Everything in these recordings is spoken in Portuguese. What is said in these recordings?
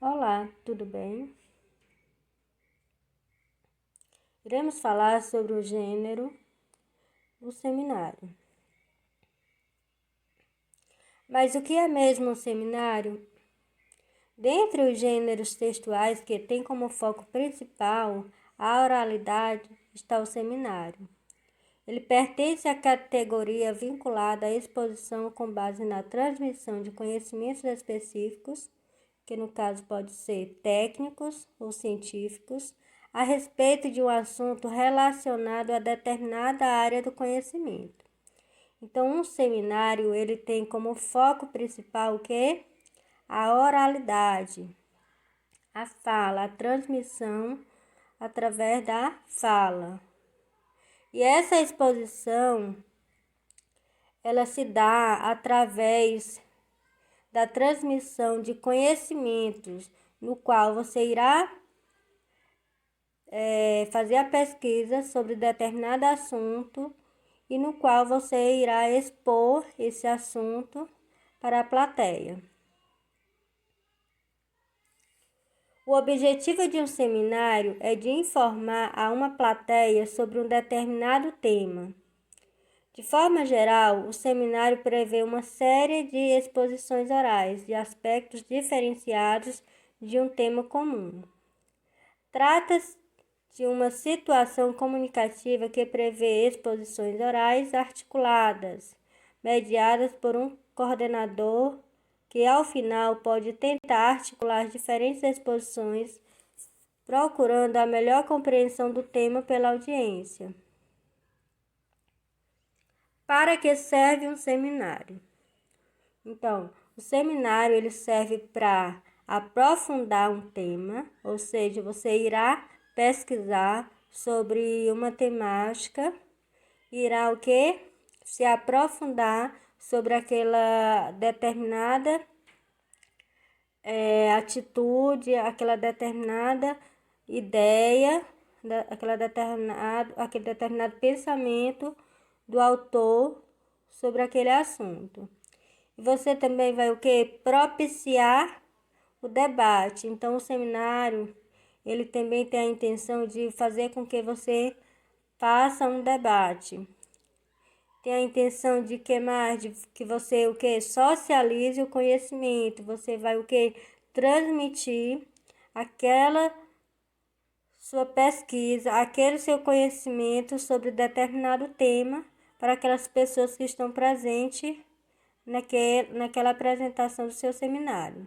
Olá, tudo bem? Iremos falar sobre o gênero do seminário. Mas o que é mesmo um seminário? Dentre os gêneros textuais que tem como foco principal a oralidade está o seminário. Ele pertence à categoria vinculada à exposição com base na transmissão de conhecimentos específicos, que no caso pode ser técnicos ou científicos, a respeito de um assunto relacionado a determinada área do conhecimento. Então, um seminário, ele tem como foco principal o quê? A oralidade, a fala, a transmissão através da fala. E essa exposição, ela se dá através da transmissão de conhecimentos, no qual você irá fazer a pesquisa sobre determinado assunto e no qual você irá expor esse assunto para a plateia. O objetivo de um seminário é de informar a uma plateia sobre um determinado tema. De forma geral, o seminário prevê uma série de exposições orais de aspectos diferenciados de um tema comum. Trata-se de uma situação comunicativa que prevê exposições orais articuladas, mediadas por um coordenador que, ao final, pode tentar articular diferentes exposições, procurando a melhor compreensão do tema pela audiência. Para que serve um seminário? Então, o seminário ele serve para aprofundar um tema, ou seja, você irá pesquisar sobre uma temática, irá o quê? Se aprofundar sobre aquela determinada atitude, aquela determinada ideia, aquele determinado pensamento do autor sobre aquele assunto. E você também vai o quê? Propiciar o debate. Então, o seminário, ele também tem a intenção de fazer com que você faça um debate. Tem a intenção de que mais? De que você o quê? Socialize o conhecimento. Você vai o quê? Transmitir aquela sua pesquisa, aquele seu conhecimento sobre determinado tema para aquelas pessoas que estão presentes naquela apresentação do seu seminário.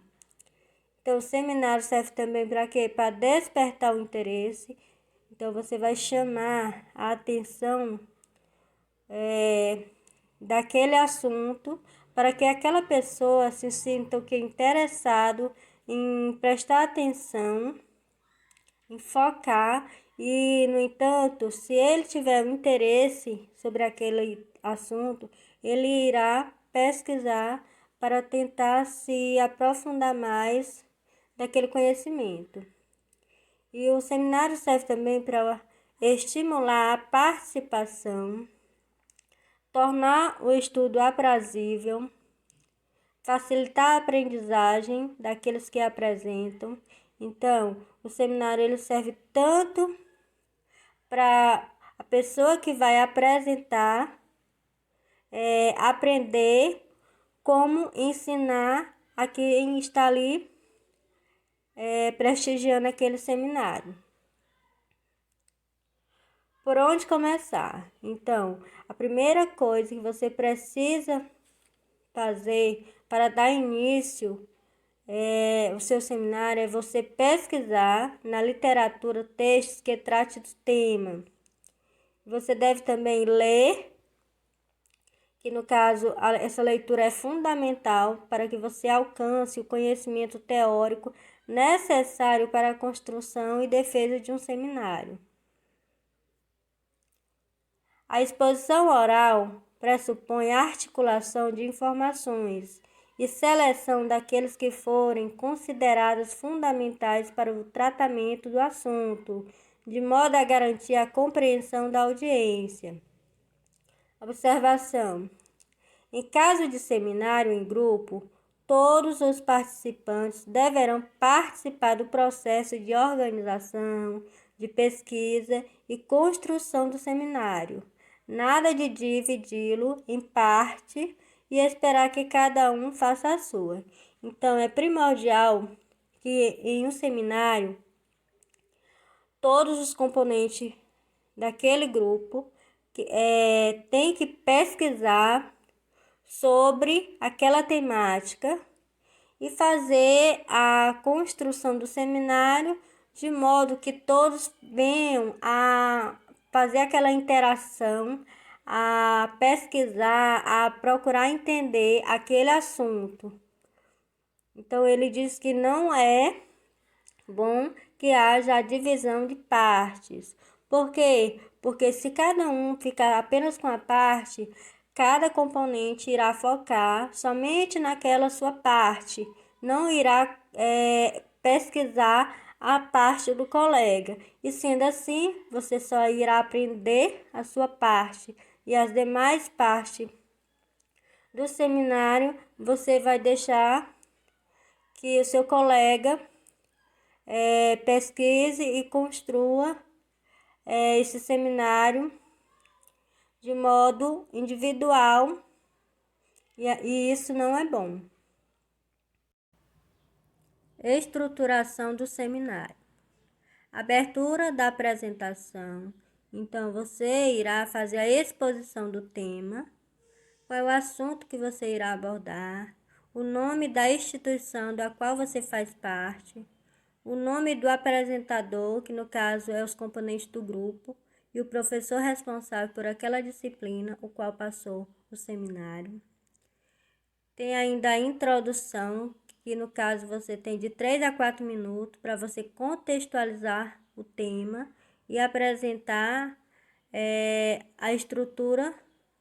Então, o seminário serve também para quê? Para despertar o interesse. Então, você vai chamar a atenção daquele assunto para que aquela pessoa se sinta interessado em prestar atenção, em focar e, no entanto, se ele tiver um interesse sobre aquele assunto, ele irá pesquisar para tentar se aprofundar mais daquele conhecimento. E o seminário serve também para estimular a participação, tornar o estudo aprazível, facilitar a aprendizagem daqueles que apresentam. Então, o seminário ele serve tanto para a pessoa que vai apresentar aprender, como ensinar a quem está ali prestigiando aquele seminário. Por onde começar? Então, a primeira coisa que você precisa fazer para dar início o seu seminário é você pesquisar na literatura textos que tratem do tema. Você deve também ler, que no caso essa leitura é fundamental para que você alcance o conhecimento teórico necessário para a construção e defesa de um seminário. A exposição oral pressupõe a articulação de informações e seleção daqueles que forem considerados fundamentais para o tratamento do assunto, de modo a garantir a compreensão da audiência. Observação: em caso de seminário em grupo, todos os participantes deverão participar do processo de organização, de pesquisa e construção do seminário. Nada de dividi-lo em parte e esperar que cada um faça a sua. Então, é primordial que em um seminário todos os componentes daquele grupo têm que pesquisar sobre aquela temática e fazer a construção do seminário de modo que todos venham a fazer aquela interação, a pesquisar, a procurar entender aquele assunto. Então, ele diz que não é bom que haja a divisão de partes. Por quê? Porque se cada um ficar apenas com a parte, cada componente irá focar somente naquela sua parte, não irá pesquisar a parte do colega. E sendo assim, você só irá aprender a sua parte e as demais partes do seminário você vai deixar que o seu colega pesquise e construa esse seminário de modo individual e isso não é bom. Estruturação do seminário. Abertura da apresentação. Então, você irá fazer a exposição do tema, qual é o assunto que você irá abordar, o nome da instituição da qual você faz parte, o nome do apresentador, que no caso é os componentes do grupo, e o professor responsável por aquela disciplina, o qual passou o seminário. Tem ainda a introdução, que no caso você tem de 3 a 4 minutos para você contextualizar o tema e apresentar a estrutura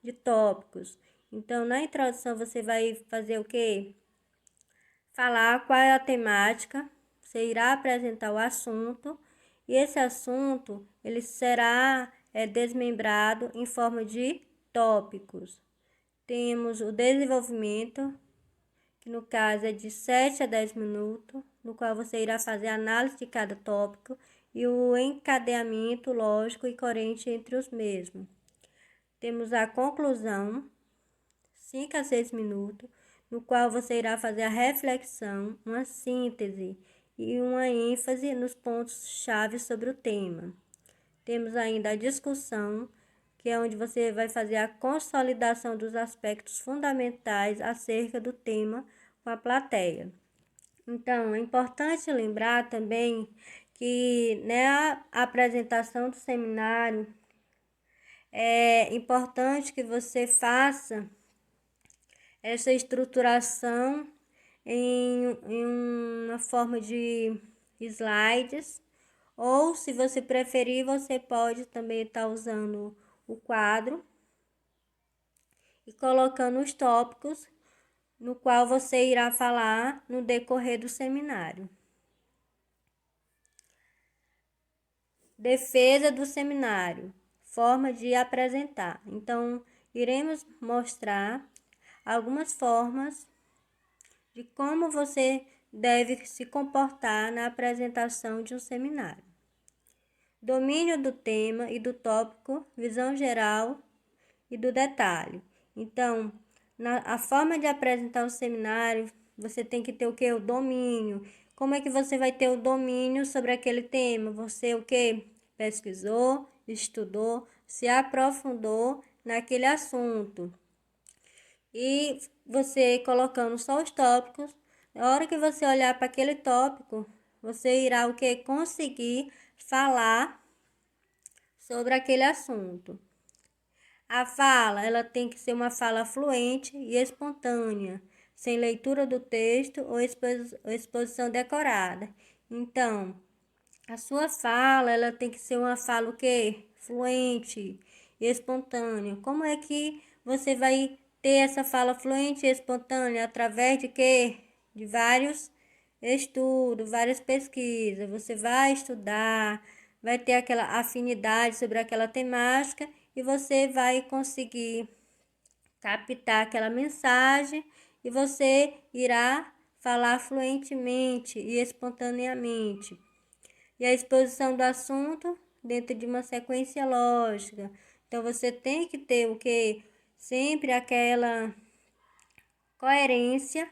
de tópicos. Então, na introdução você vai fazer o quê? Falar qual é a temática, você irá apresentar o assunto e esse assunto ele será desmembrado em forma de tópicos. Temos o desenvolvimento, que no caso é de 7 a 10 minutos, no qual você irá fazer a análise de cada tópico e o encadeamento lógico e coerente entre os mesmos. Temos a conclusão, 5 a 6 minutos, no qual você irá fazer a reflexão, uma síntese e uma ênfase nos pontos-chave sobre o tema. Temos ainda a discussão, que é onde você vai fazer a consolidação dos aspectos fundamentais acerca do tema com a plateia. Então, é importante lembrar também que na apresentação do seminário é importante que você faça essa estruturação em uma forma de slides, ou se você preferir, você pode também estar usando o quadro e colocando os tópicos no qual você irá falar no decorrer do seminário. Defesa do seminário, forma de apresentar. Então, iremos mostrar algumas formas de como você deve se comportar na apresentação de um seminário. Domínio do tema e do tópico, visão geral e do detalhe. Então, a forma de apresentar o seminário, você tem que ter o que? O domínio. Como é que você vai ter o domínio sobre aquele tema? Você o que? Pesquisou, estudou, se aprofundou naquele assunto. E você colocando só os tópicos, na hora que você olhar para aquele tópico, você irá o que? Conseguir falar sobre aquele assunto. A fala, ela tem que ser uma fala fluente e espontânea, sem leitura do texto ou exposição decorada. Então, a sua fala, ela tem que ser uma fala o quê? Fluente e espontânea. Como é que você vai ter essa fala fluente e espontânea? Através de quê? De vários estudos, várias pesquisas. Você vai estudar, vai ter aquela afinidade sobre aquela temática e você vai conseguir captar aquela mensagem e você irá falar fluentemente e espontaneamente. E a exposição do assunto dentro de uma sequência lógica. Então, você tem que ter o quê? Sempre aquela coerência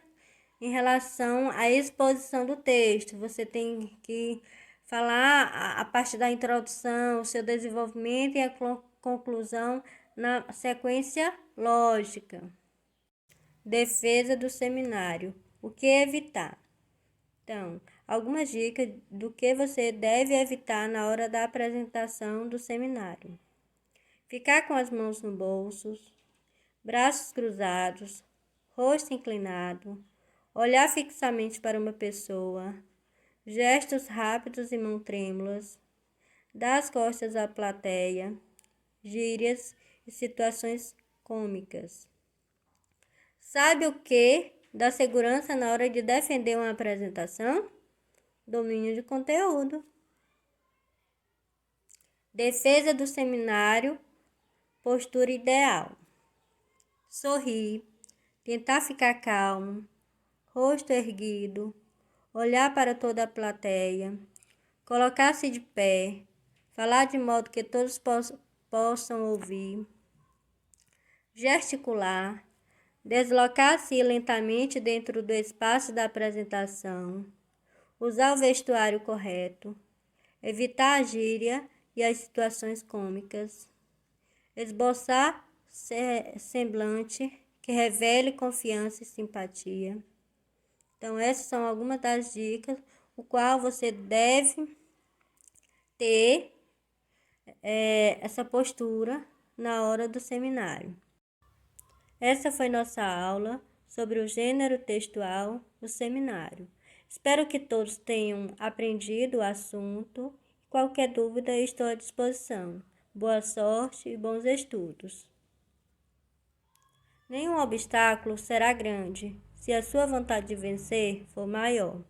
em relação à exposição do texto. Você tem que falar a parte da introdução, o seu desenvolvimento e a conclusão na sequência lógica. Defesa do seminário. O que evitar? Então, algumas dicas do que você deve evitar na hora da apresentação do seminário. Ficar com as mãos no bolso, braços cruzados, rosto inclinado, olhar fixamente para uma pessoa, gestos rápidos e mãos trêmulas, dar as costas à plateia, gírias e situações cômicas. Sabe o que dá segurança na hora de defender uma apresentação? Domínio de conteúdo. Defesa do seminário, postura ideal. Sorrir, tentar ficar calmo, rosto erguido, olhar para toda a plateia, colocar-se de pé, falar de modo que todos possam ouvir, gesticular, deslocar-se lentamente dentro do espaço da apresentação, usar o vestuário correto, evitar a gíria e as situações cômicas, esboçar semblante que revele confiança e simpatia. Então, essas são algumas das dicas, o qual você deve ter essa postura na hora do seminário. Essa foi nossa aula sobre o gênero textual no seminário. Espero que todos tenham aprendido o assunto. Qualquer dúvida, estou à disposição. Boa sorte e bons estudos. Nenhum obstáculo será grande se a sua vontade de vencer for maior.